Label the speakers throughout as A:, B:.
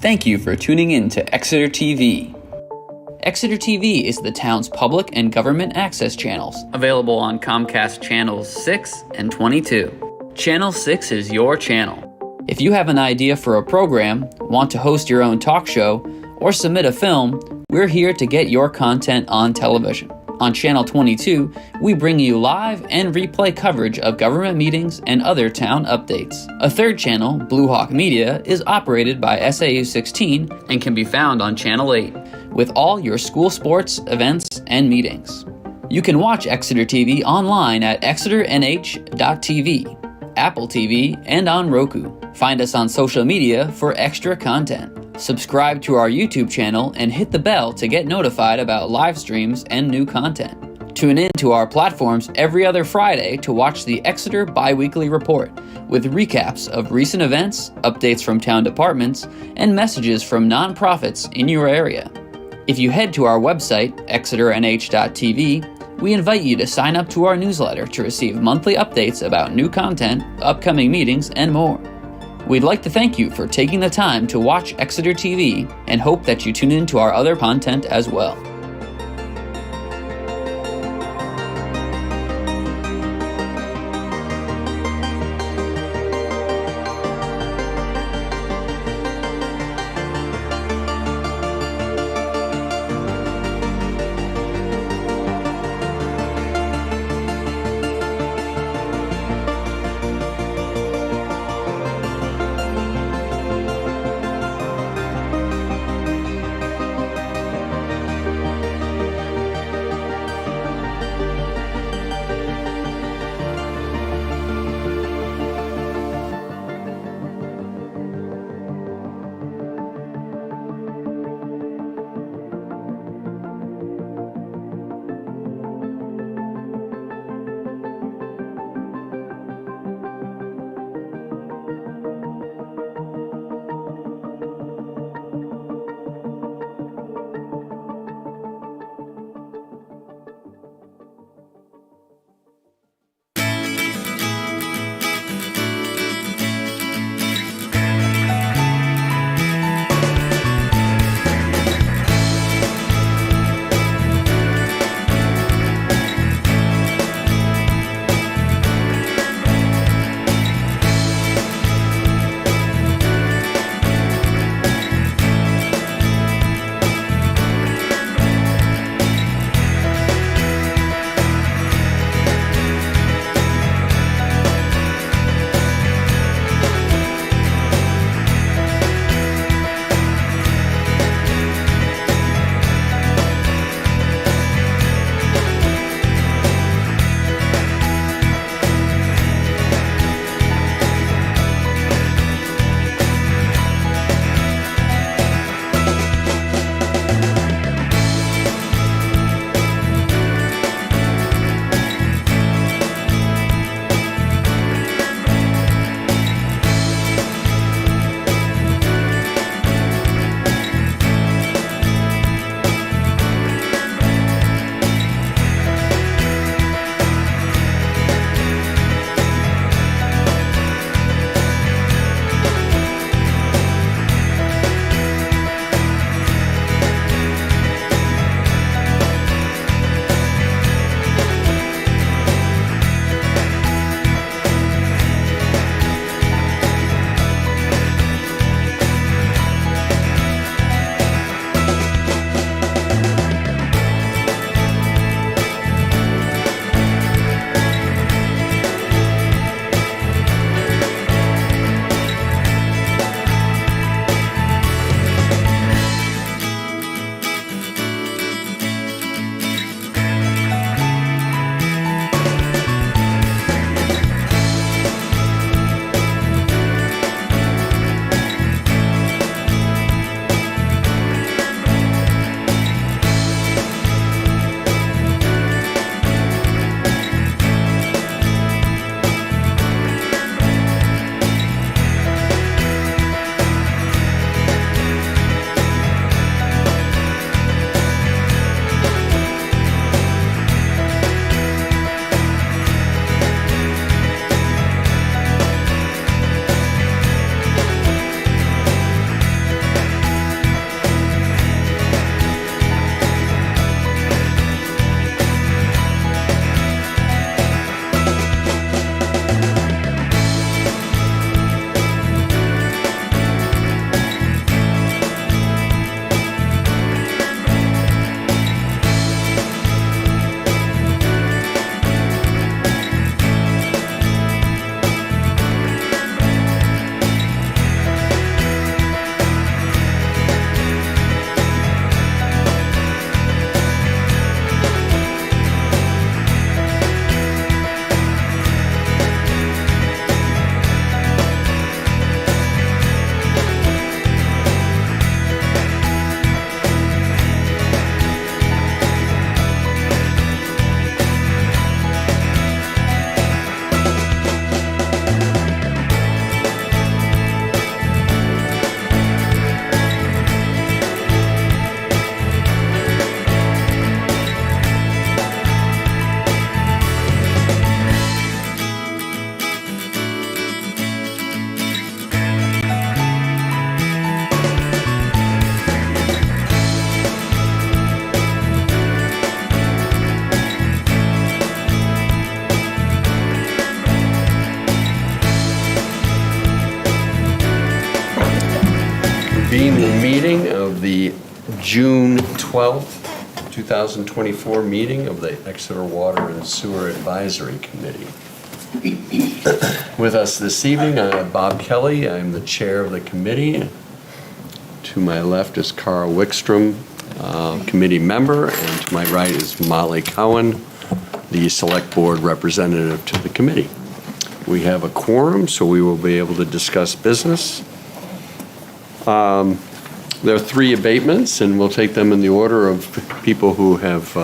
A: Thank you for tuning in to Exeter TV. Exeter TV is the town's public and government access channels, available on Comcast Channels 6 and 22. Channel 6 is your channel. If you have an idea for a program, want to host your own talk show, or submit a film, we're here to get your content on television. On Channel 22, we bring you live and replay coverage of government meetings and other town updates. A third channel, Blue Hawk Media, is operated by SAU 16 and can be found on Channel 8, with all your school sports, events, and meetings. You can watch Exeter TV online at exeternh.tv, Apple TV, and on Roku. Find us on social media for extra content. Subscribe to our YouTube channel and hit the bell to get notified about live streams and new content. Tune in to our platforms every other Friday to watch the Exeter Biweekly Report with recaps of recent events, updates from town departments, and messages from nonprofits in your area. If you head to our website, exeternh.tv, we invite you to sign up to our newsletter to receive monthly updates about new content, upcoming meetings, and more. We'd like to thank you for taking the time to watch Exeter TV and hope that you tune in to our other content as well.
B: open the meeting of the June 12th, 2024 meeting of the Exeter Water and Sewer Advisory Committee. With us this evening, I have Bob Kelly. I'm the chair of the committee. To my left is Carl Wickstrom, committee member, and to my right is Molly Cowan, the select board representative to the committee. We have a quorum, so we will be able to discuss business. There are 3 abatements, and we'll take them in the order of people who have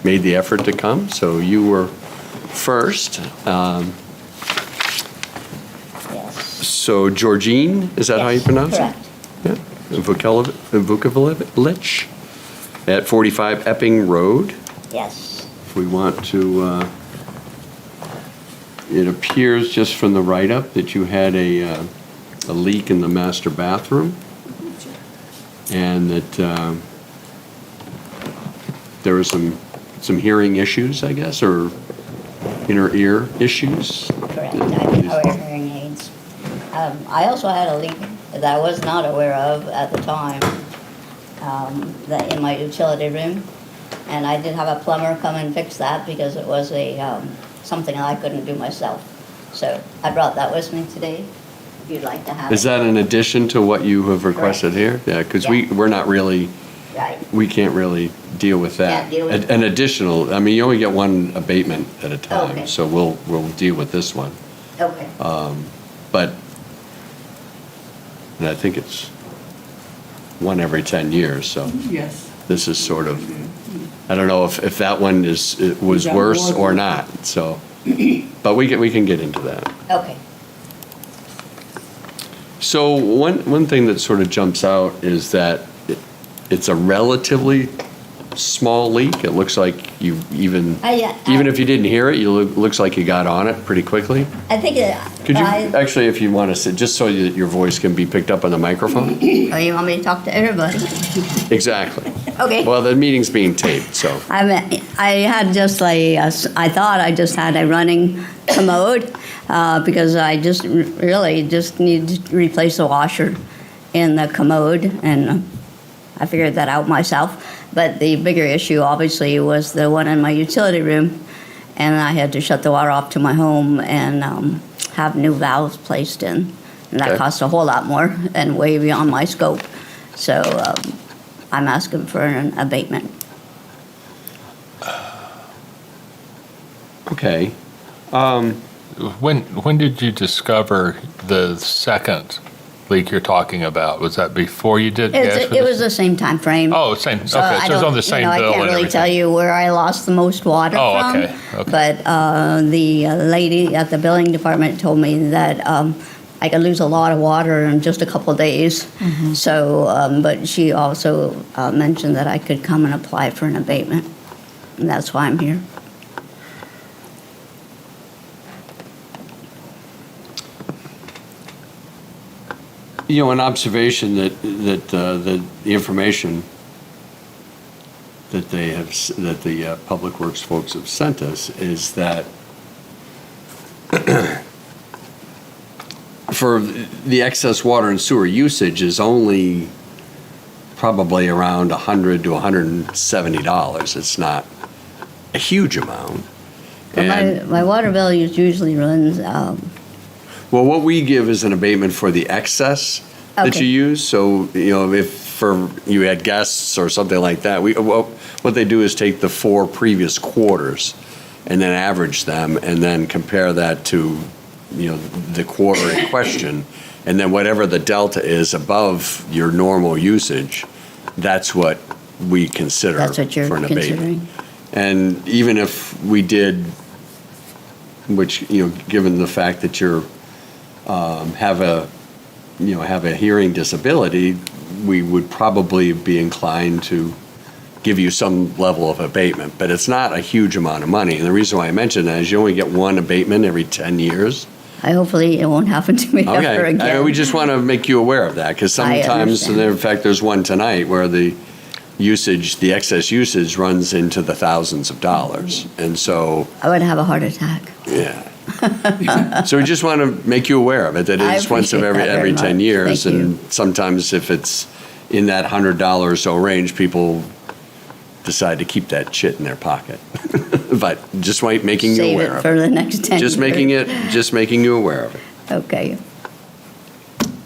B: made the effort to come. So you were first.
C: Yes.
B: So Georgine, is that how you pronounce it?
C: Correct.
B: Yeah. Vukovic at 45 Epping Road.
C: Yes.
B: If we want to, it appears just from the write-up that you had a leak in the master bathroom, and that there were some hearing issues, I guess, or inner ear issues.
C: Correct. I did wear hearing aids. I also had a leak that I was not aware of at the time, that in my utility room, and I did have a plumber come and fix that because it was a something I couldn't do myself. So I brought that with me today. If you'd like to have
B: Is
C: it.
B: that in addition to what you have requested here? Yeah, because we're not really,
C: Right.
B: we can't really deal with that.
C: Can't deal with
B: An additional, I mean, you only get one abatement at a time,
C: Okay.
B: so we'll deal with this one.
C: Okay.
B: But, and I think it's one every 10 years, so
D: Yes.
B: this is sort of, I don't know if that one was
D: that
B: worse
D: more
B: or
D: than-
B: not, so, but we can get into that.
C: Okay.
B: So one thing that sort of jumps out is that it's a relatively small leak. It looks like you even if you didn't hear it, looks like you got on it pretty quickly.
C: I think
B: Could you, actually, if you want to sit, just so that your voice can be picked up on the microphone?
C: oh, you want me to talk to everybody?
B: Exactly.
C: Okay.
B: Well, the meeting's being taped, so.
C: I had just I thought I just had a running commode because I really just need to replace the washer in the commode, and I figured that out myself. But the bigger issue, obviously, was the one in my utility room, and I had to shut the water off to my home and have new valves placed in, and that
B: Okay.
C: cost a whole lot more and way beyond my scope. So I'm asking for an abatement.
B: Okay.
E: When did you discover the second leak you're talking about? Was that before you did gas?
C: It was the same time frame.
E: Oh, same. Okay, so
C: I
E: it's on
C: don't-
E: the same
C: I
E: bill
C: can't
E: and
C: really
E: everything.
C: tell you where I lost the most water
E: Oh,
C: from.
E: okay, okay.
C: But the lady at the billing department told me that I could lose a lot of water in just a couple of days. So, but she also mentioned that I could come and apply for an abatement, and that's why I'm here.
B: You know, an observation that the information that the Public Works folks have sent us is that for the excess water and sewer usage is only probably around $100 to $170. It's not a huge amount.
C: But
B: And-
C: my water bill usually runs.
B: Well, what we give is an abatement for the excess that
C: Okay.
B: you use. So, you know, if you had guests or something like that, what they do is take the 4 previous quarters and then average them and then compare that to, you know, the quarter in question. And then whatever the delta is above your normal usage, that's what we consider
C: That's what you're
B: for an abatement.
C: considering.
B: And even if we did, which, you know, given the fact that you're have a hearing disability, we would probably be inclined to give you some level of abatement, but it's not a huge amount of money. And the reason why I mention that is you only get one abatement every 10 years.
C: Hopefully it won't happen to me ever
B: Okay,
C: again.
B: we just want to make you aware of that, because
C: I
B: sometimes, and
C: understand.
B: in fact, there's one tonight where the excess usage runs into the thousands of dollars. And so,
C: I would have a heart attack.
B: yeah. So we just want to make you aware of it, that
C: I
B: it's once
C: appreciate that
B: every
C: very
B: 10
C: much.
B: years.
C: Thank
B: And sometimes if it's, in that $100 or so range, people decide to keep that shit in their pocket. But just making you
C: Save
B: aware
C: it
B: of
C: for
B: it.
C: the next 10
B: Just
C: years.
B: making you aware of it.
C: Okay.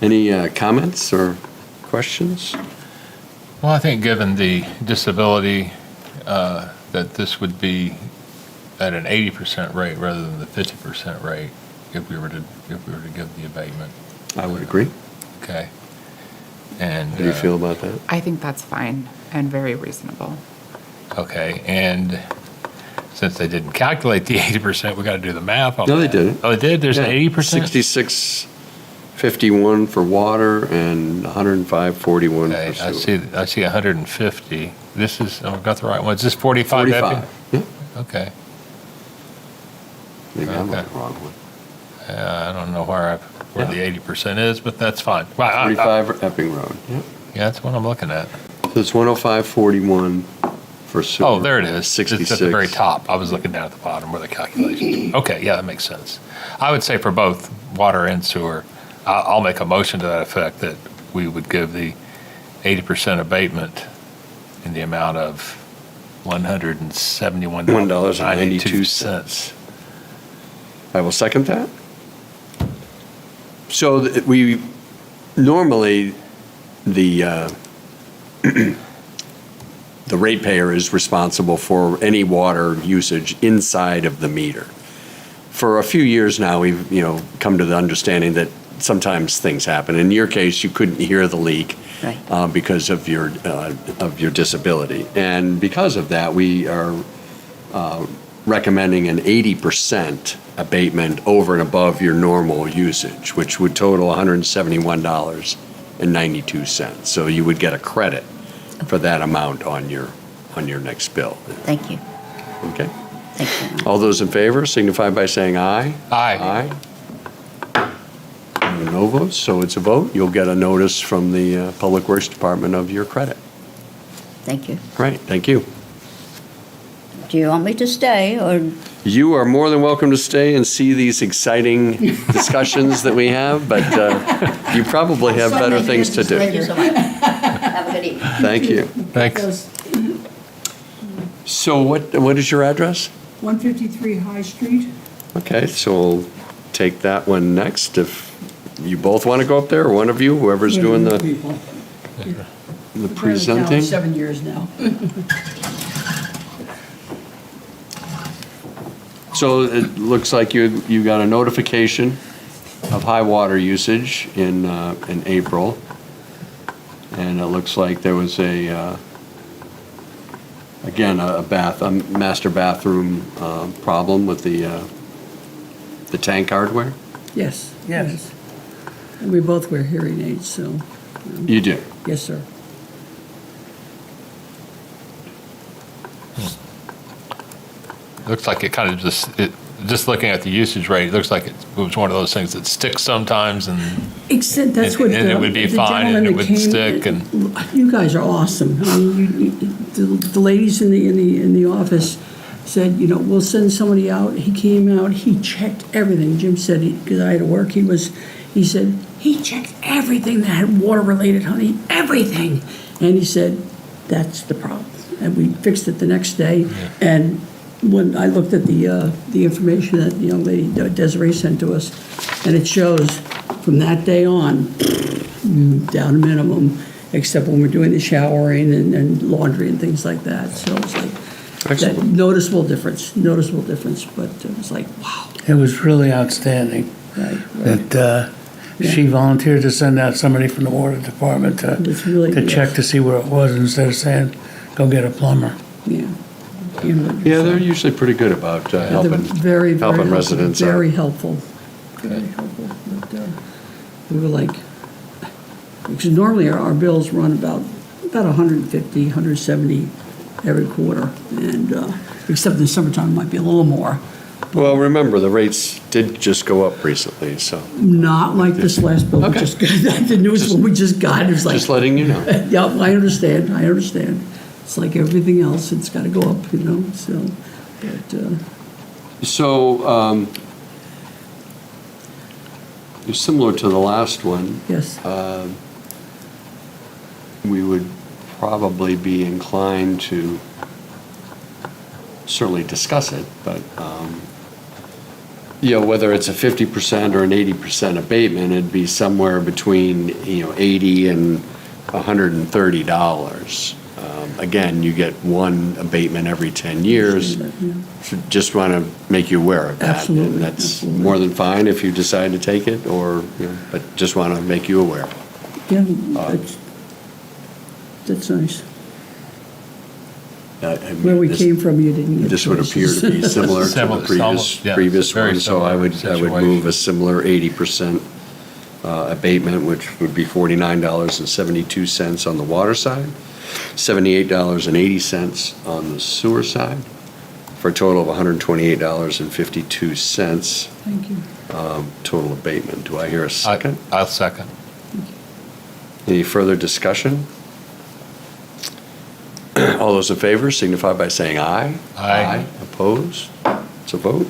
B: Any comments or questions?
E: Well, I think given the disability, that this would be at an 80% rate rather than the 50% rate if we were to give the abatement.
B: I would agree.
E: Okay. And
B: How do you feel about that?
D: I think that's fine and very reasonable.
E: Okay, and since they didn't calculate the 80%, we got to do the math on that.
B: No, they didn't.
E: Oh, they did? There's an 80%?
B: 66.51 for water and 105.41
E: Okay,
B: for sewer.
E: I see 150. This is, I've got the right one. Is this 45?
B: 45. Yeah.
E: Okay.
B: Maybe I'm
E: Okay.
B: on the wrong one.
E: I don't know where the 80% is, but that's fine. Well,
B: 45 Epping Road. Yeah.
E: yeah, that's what I'm looking at.
B: So it's 105.41 for sewer.
E: Oh, there it is.
B: 66.
E: It's at the very top. I was looking down at the bottom where the calculations. Okay, yeah, that makes sense. I would say for both water and sewer, I'll make a motion to that effect that we would give the 80% abatement in the amount of $171.92.
B: I will second that. So we, normally, the the ratepayer is responsible for any water usage inside of the meter. For a few years now, we've, come to the understanding that sometimes things happen. In your case, you couldn't hear the leak.
C: Right.
B: Because of your disability. And because of that, we are recommending an 80% abatement over and above your normal usage, which would total $171.92. So you would get a credit for that amount on your next bill.
C: Thank you.
B: Okay?
C: Thank you.
B: All those in favor signify by saying aye.
E: Aye.
B: Aye. No votes, so it's a vote. You'll get a notice from the Public Works Department of your credit.
C: Thank you.
B: Right, thank you.
C: Do you want me to stay, or?
B: You are more than welcome to stay and see these exciting discussions that we have, but you probably have better things to
C: Thank you
B: do.
C: so much. Have a good evening.
B: Thank you.
E: Thanks.
B: So what is your address?
F: 153 High Street.
B: Okay, so we'll take that one next. If you both want to go up there, or one of you, whoever's doing the
F: People.
B: presenting.
F: 7 years now.
B: So it looks like you got a notification of high water usage in April. And it looks like there was again, a master bathroom problem with the tank hardware?
F: Yes, yes. And we both wear hearing aids, so,
B: You do?
F: yes, sir.
E: Looks like it kind of just looking at the usage rate, it looks like it was one of those things that sticks sometimes and
F: Except that's what.
E: And it would be
F: the
E: fine and
F: gentleman
E: it
F: that
E: wouldn't
F: came-
E: stick and-
F: You guys are awesome. I mean, the ladies in the office said, we'll send somebody out. He came out, he checked everything. Jim said, because I had to work, he said, he checked everything that had water related, honey, everything. And he said, that's the problem. And we fixed it the next day. And when I looked at the information that the young lady Desiree sent to us, and it shows from that day on, down to minimum, except when we're doing the showering and laundry and things like that. So it's like, that
B: Excellent.
F: noticeable difference, but it was like, wow.
G: It was really outstanding
F: Right.
G: that she volunteered to send out somebody from the water department
F: It was really-
G: to check to see where it was instead of saying, go get a plumber.
F: Yeah.
B: Yeah, they're usually pretty good about
F: They're
B: helping
F: very, very
B: helping
F: helpful,
B: residents out.
F: Very helpful. Very helpful. But, we were like, because normally our bills run about 150, 170 every quarter. And except in the summertime, it might be a little more.
B: Well, remember, the rates did just go up recently, so
F: Not like this last bill we
B: Okay.
F: just got. The newest one we just got, it was like.
B: just letting you know.
F: Yeah, I understand. It's like everything else, it's got to go up, so. But,
B: So, similar to the last one,
F: yes,
B: we would probably be inclined to certainly discuss it, but, whether it's a 50% or an 80% abatement, it'd be somewhere between, $80 and $130. Again, you get one abatement every 10 years. So just want to make you aware of that.
F: Absolutely,
B: And that's
F: absolutely.
B: more than fine if you decide to take it, or, but just want to make you aware.
F: Yeah, that's nice.
B: I mean,
F: Where we
B: this-
F: came from, you didn't get
B: This would appear to be
F: choices.
B: similar to
E: Similar,
B: the previous
E: almost, yeah,
B: previous
E: very
B: one, so I would
E: similar
B: move a
E: situation.
B: similar 80% abatement, which would be $49.72 on the water side, $78.80 on the sewer side, for a total of $128.52
F: Thank you.
B: total abatement. Do I hear a second?
E: I'll second.
B: Any further discussion? All those in favor signify by saying aye.
E: Aye.
B: Opposed? It's a vote.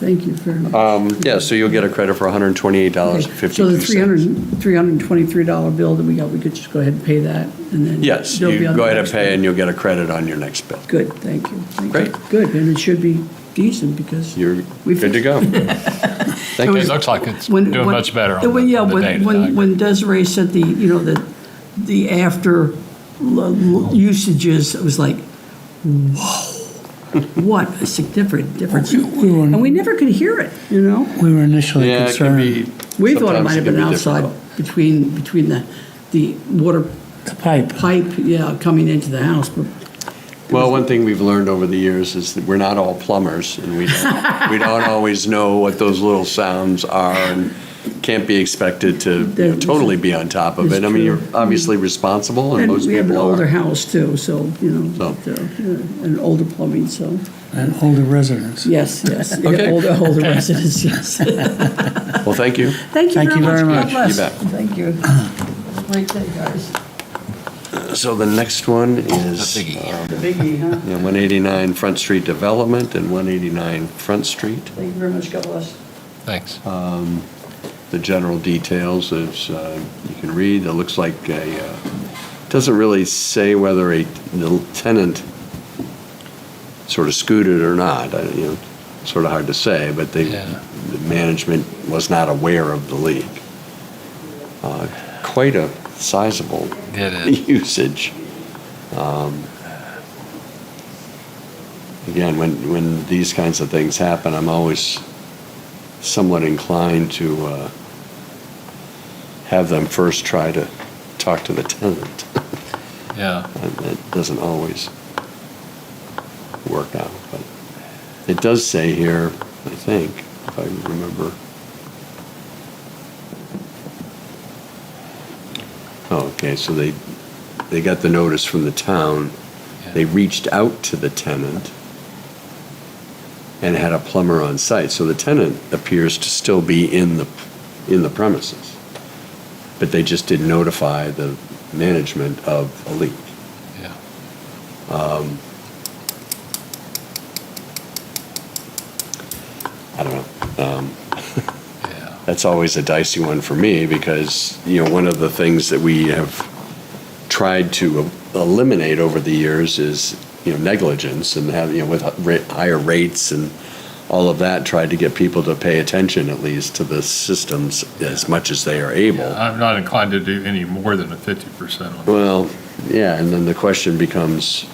F: Thank you very much.
B: Yeah, so you'll get a credit for $128.52.
F: So the $323 bill that we got, we could just go ahead and pay that, and then.
B: Yes,
F: they'll be
B: you
F: on
B: go
F: the
B: ahead and
F: next
B: pay,
F: bill.
B: and you'll get a credit on your next bill.
F: Good, thank you. Thank you.
B: Great.
F: Good, and it should be decent, because.
B: You're
F: we
B: good to
F: fixed-
B: go. Thank
E: It
B: you.
E: looks like it's
F: When-
E: doing
F: when-
E: much better on
F: when- yeah,
E: the
F: when-
E: data. I
F: When
E: agree.
F: when Desiree said the after usages, it was like, whoa, what a significant difference.
G: were-
F: And we never could hear it,
G: We were initially
B: Yeah, it can be.
G: concerned,
F: We thought it
B: sometimes
F: might have
B: can
F: been
B: be
F: outside
B: difficult.
F: between the water
G: the pipe.
F: pipe, yeah, coming into the house, but
B: Well, one thing we've learned over the years is that we're not all plumbers, and we don't always know what those little sounds are, and can't be expected to totally be on top of it. I mean, you're obviously responsible, and
F: and
B: most
F: we have an
B: people
F: older
B: are.
F: house too, so,
B: So.
F: and older plumbing, so,
G: And older residents.
F: yes, yes.
B: Okay.
F: Older residents, yes.
B: Well, thank you.
F: Thank you very much. God
B: You
F: bless.
B: bet.
F: Thank you. Great day, guys.
B: So the next one is
E: The biggie.
F: The biggie, huh?
B: 189 Front Street Development and 189 Front Street.
F: Thank you very much. God bless.
E: Thanks.
B: The general details, as you can read, it looks like doesn't really say whether the tenant sort of scooted or not. Sort of hard to say, but the management was not aware of the leak. Quite a sizable
E: It is.
B: usage. Again, when these kinds of things happen, I'm always somewhat inclined to have them first try to talk to the tenant.
E: Yeah.
B: And that doesn't always work out, but it does say here, I think, if I remember. Oh, okay, so they got the notice from the town.
E: Yeah.
B: They reached out to the tenant and had a plumber on site. So the tenant appears to still be in the premises, but they just didn't notify the management of a leak.
E: Yeah.
B: I don't know.
E: Yeah.
B: That's always a dicey one for me because, one of the things that we have tried to eliminate over the years is, negligence, and have, with higher rates and all of that, tried to get people to pay attention at least to the systems as much as they are able.
E: I'm not inclined to do any more than a 50% on it.
B: Well, yeah, and then the question becomes,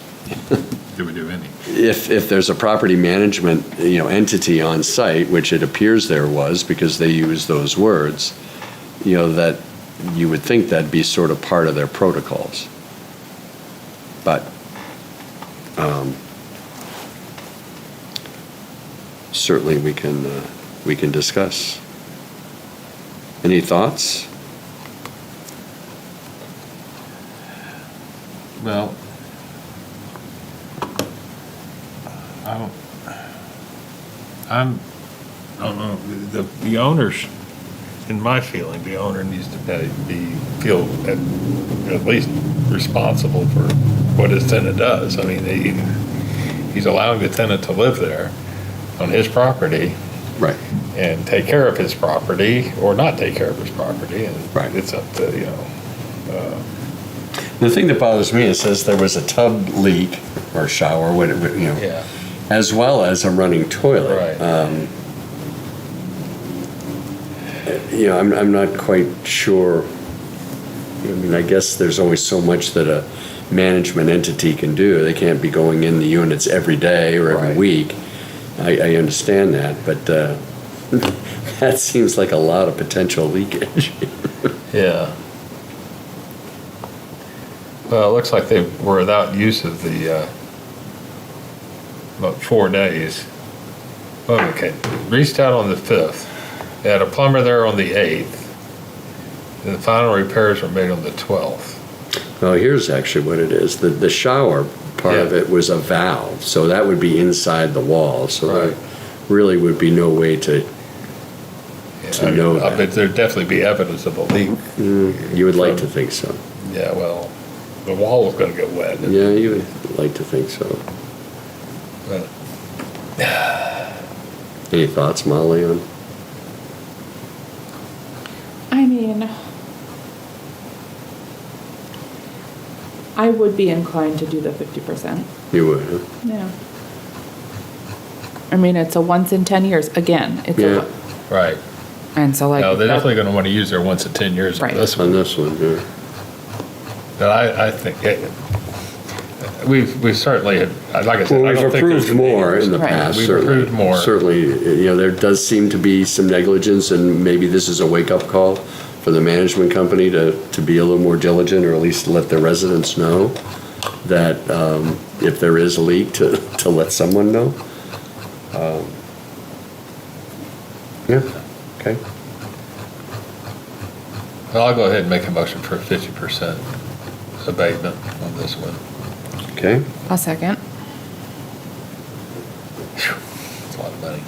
E: Do we do any?
B: if there's a property management, entity on site, which it appears there was because they use those words, that you would think that'd be sort of part of their protocols. But certainly we can discuss. Any thoughts?
E: Well, I don't know, the owners, in my feeling, the owner needs to feel at least responsible for what his tenant does. I mean, he's allowing the tenant to live there on his property
B: Right.
E: and take care of his property or not take care of his property, and
B: Right.
E: it's up to,
B: The thing that bothers me, it says there was a tub leak or shower,
E: Yeah.
B: as well as a running toilet.
E: Right.
B: I'm not quite sure. I mean, I guess there's always so much that a management entity can do. They can't be going in the units every day or every
E: Right.
B: week. I understand that, but that seems like a lot of potential leakage.
E: Yeah. Well, it looks like they were without use of the, about 4 days. Well, okay, reached out on the 5th. They had a plumber there on the 8th. And the final repairs were made on the 12th.
B: Well, here's actually what it is. The shower part of
E: Yeah.
B: it was a valve, so that would be inside the wall. So there
E: Right.
B: really would be no way to
E: I
B: know
E: I
B: that.
E: bet there'd definitely be evidence of a leak.
B: You would like to think so.
E: Yeah, well, the wall was gonna get wet.
B: Yeah, you would like to think so.
E: But
B: Any thoughts, Molly, on?
D: I mean, I would be inclined to do the 50%.
B: You would, huh?
D: Yeah. I mean, it's a once in 10 years. Again, it's
B: Yeah.
E: Right.
D: and so like.
E: No, they're
D: that-
E: definitely gonna wanna use their once in 10 years on
D: Right.
E: this
B: On
E: one.
B: this one, yeah.
E: But I think, we've certainly, like I said,
B: Well,
E: I
B: we've
E: don't think.
B: approved
E: there's-
B: more in the
D: Right.
B: past,
E: We've
B: certainly.
E: approved more.
B: Certainly, there does seem to be some negligence, and maybe this is a wake-up call for the management company to be a little more diligent, or at least let the residents know that if there is a leak, to let someone know. Yeah, okay.
E: Well, I'll go ahead and make a motion for a 50% abatement on this one.
B: Okay,
D: A second.
E: It's a lot of money.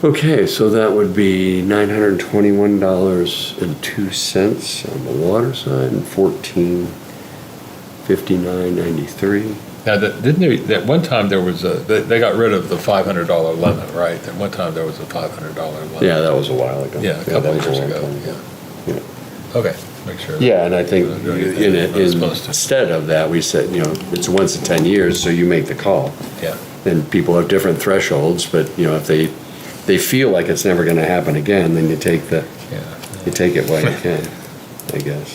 B: okay, so that would be $921.02 on the water side, and $1459.93.
E: Now, didn't they, at one time there was they got rid of the $500 limit, right? At one time there was a $500 limit.
B: Yeah, that was a while ago.
E: Yeah, a couple
B: that
E: of
B: was
E: years
B: long
E: ago,
B: time
E: yeah. Okay, make sure.
B: Yeah, and I think
E: Don't do anything they're not supposed to.
B: instead of that, we said, it's once in 10 years, so you make the call.
E: Yeah,
B: And people have different thresholds, but, if they feel like it's never gonna happen again, then you take
E: yeah.
B: it while you can, I guess.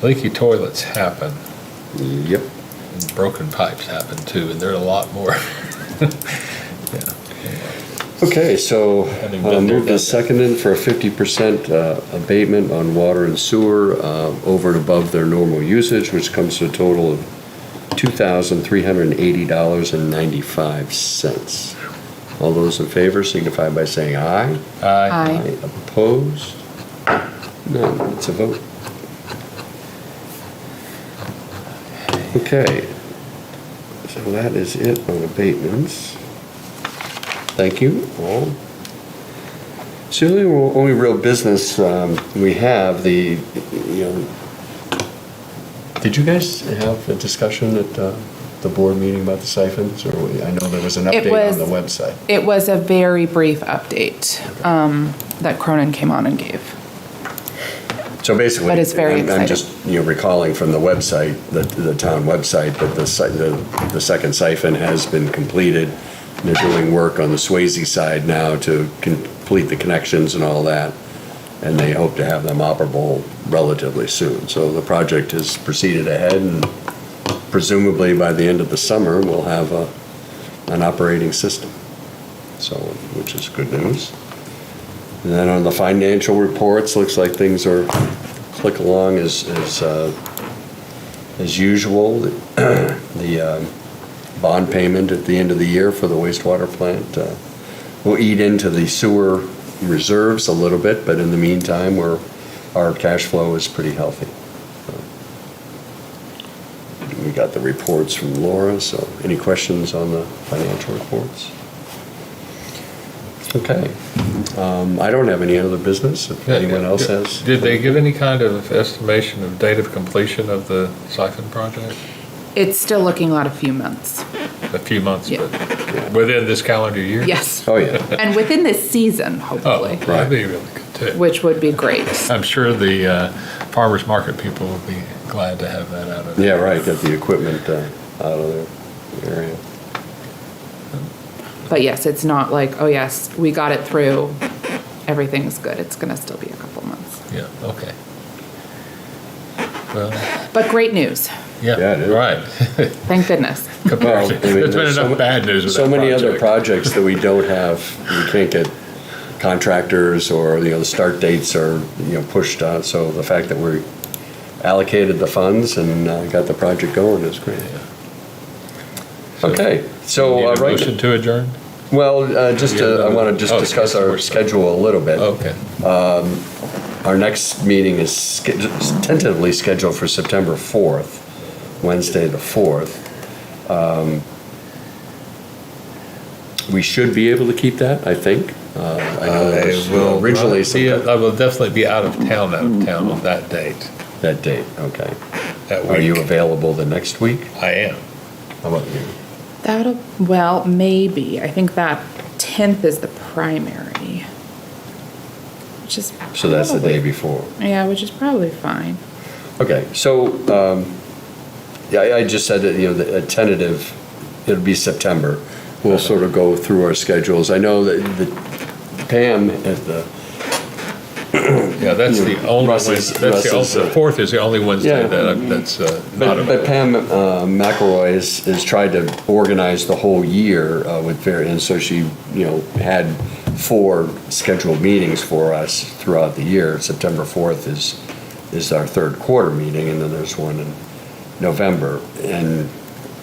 E: Leaky toilets happen,
B: Yep.
E: and broken pipes happen too, and there are a lot more. Yeah.
B: Okay, so
E: Having been there,
B: move
E: done
B: the
E: that.
B: second in for a 50% abatement on water and sewer over and above their normal usage, which comes to a total of $2,380.95. All those in favor signify by saying aye.
E: Aye.
B: Opposed? None. It's a vote. Okay. So that is it on abatements. Thank you all. So the only real business we have, did you guys have a discussion at the board meeting about the siphons? Or I know there was an
D: It
B: update
D: was-
B: on the website.
D: It was a very brief update that Cronin came on and gave.
B: So basically,
D: But it's very
B: I'm
D: exciting.
B: just recalling from the website, the town website, that the second siphon has been completed. They're doing work on the Swayze side now to complete the connections and all that, and they hope to have them operable relatively soon. So the project has proceeded ahead, and presumably by the end of the summer, we'll have an operating system, so, which is good news. And then on the financial reports, looks like things are click along as usual. The bond payment at the end of the year for the wastewater plant will eat into the sewer reserves a little bit, but in the meantime, our cash flow is pretty healthy. We got the reports from Laura, so any questions on the financial reports? Okay. I don't have any other business, if anyone else has.
E: Did they give any kind of estimation of date of completion of the siphon project?
D: It's still looking at a few months.
E: A few months,
D: Yeah.
E: but within this calendar year?
D: Yes.
B: Oh, yeah.
D: And within this season,
E: Oh,
D: hopefully,
E: that'd be really good too.
D: which would be great.
E: I'm sure the farmer's market people will be Glad to have that out of there.
B: Yeah, right, get the equipment out of the area.
D: But yes, it's not like, oh yes, we got it through, everything's good. It's gonna still be a couple months.
E: Yeah, okay. Well,
D: But great news,
E: yeah,
B: Yeah, it is.
E: right.
D: thank goodness.
B: Well, I mean,
E: There's been
B: so
E: enough bad news with
B: So
E: that
B: many other
E: project.
B: projects that we don't have, we can't get contractors, or, the start dates are, pushed out. So the fact that we allocated the funds and got the project going is great. Okay, so,
E: Need a
B: right,
E: motion to adjourn?
B: well, I want to just
E: Oh,
B: discuss
E: yes,
B: our
E: we're-
B: schedule a little bit.
E: Okay.
B: Our next meeting is tentatively scheduled for September 4th, Wednesday the 4th. We should be able to keep that, I think. I know that was originally
E: I will definitely be out of town on that date.
B: that date, okay.
E: That
B: Are you
E: week.
B: available the next week?
E: I am.
B: How about you?
D: Well, maybe. I think that 10th is the primary. Which is
B: So that's the day
D: probably-
B: before.
D: Yeah, which is probably fine.
B: Okay, so, yeah, I just said that, the tentative, it'll be September. We'll sort of go through our schedules. I know that Pam at the,
E: Yeah, that's the only,
B: Russ's-
E: the
B: Russ's,
E: 4th is the only Wednesday
B: Yeah.
E: that's not
B: but
E: available.
B: Pam McElroy has tried to organize the whole year and so she, had 4 scheduled meetings for us throughout the year. September 4th is our third quarter meeting, and then there's one in November. And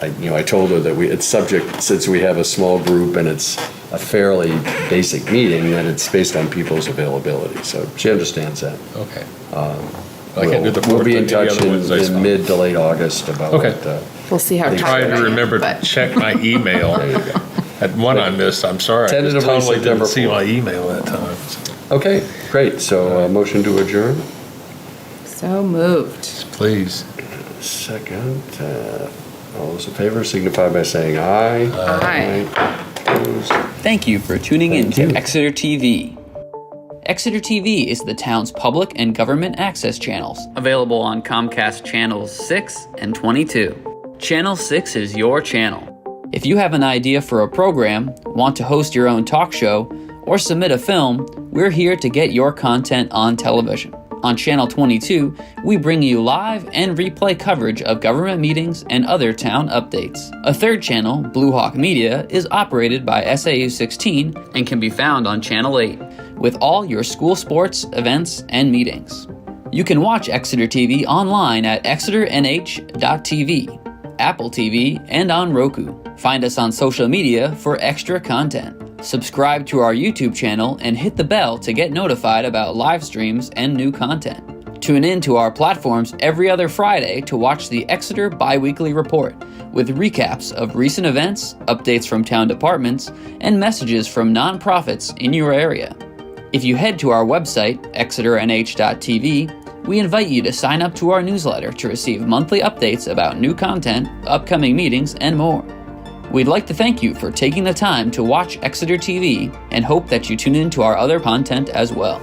B: I told her that it's subject, since we have a small group and it's a fairly basic meeting, that it's based on people's availability. So she understands that.
E: Okay. I can do the 4th.
B: We'll be in
E: and any
B: touch
E: other Wednesday's
B: in
E: fine.
B: mid to late August about
E: Okay.
B: what,
D: We'll see how
B: Try
E: Trying
D: tired I
E: to
D: am,
E: remember to
D: but-
E: check my email. That one I missed, I'm sorry. I just
B: Tentatively
E: totally
B: September
E: didn't see
B: 4th.
E: my email that time.
B: Okay, great. So motion to adjourn.
D: So moved.
E: Please.
B: Second, all those in favor signify by saying aye.
D: Aye.
B: Opposed?
A: Thank you for tuning in
B: Thank you.
A: to Exeter TV. Exeter TV is the town's public and government access channels, available on Comcast channels 6 and 22. Channel 6 is your channel. If you have an idea for a program, want to host your own talk show, or submit a film, we're here to get your content on television. On Channel 22, we bring you live and replay coverage of government meetings and other town updates. A third channel, Blue Hawk Media, is operated by SAU 16 and can be found on Channel 8, with all your school sports, events, and meetings. You can watch Exeter TV online at exeternh.tv, Apple TV, and on Roku. Find us on social media for extra content. Subscribe to our YouTube channel and hit the bell to get notified about live streams and new content. Tune in to our platforms every other Friday to watch the Exeter Biweekly Report, with recaps of recent events, updates from town departments, and messages from nonprofits in your area. If you head to our website, exeternh.tv, we invite you to sign up to our newsletter to receive monthly updates about new content, upcoming meetings, and more. We'd like to thank you for taking the time to watch Exeter TV and hope that you tune in to our other content as well.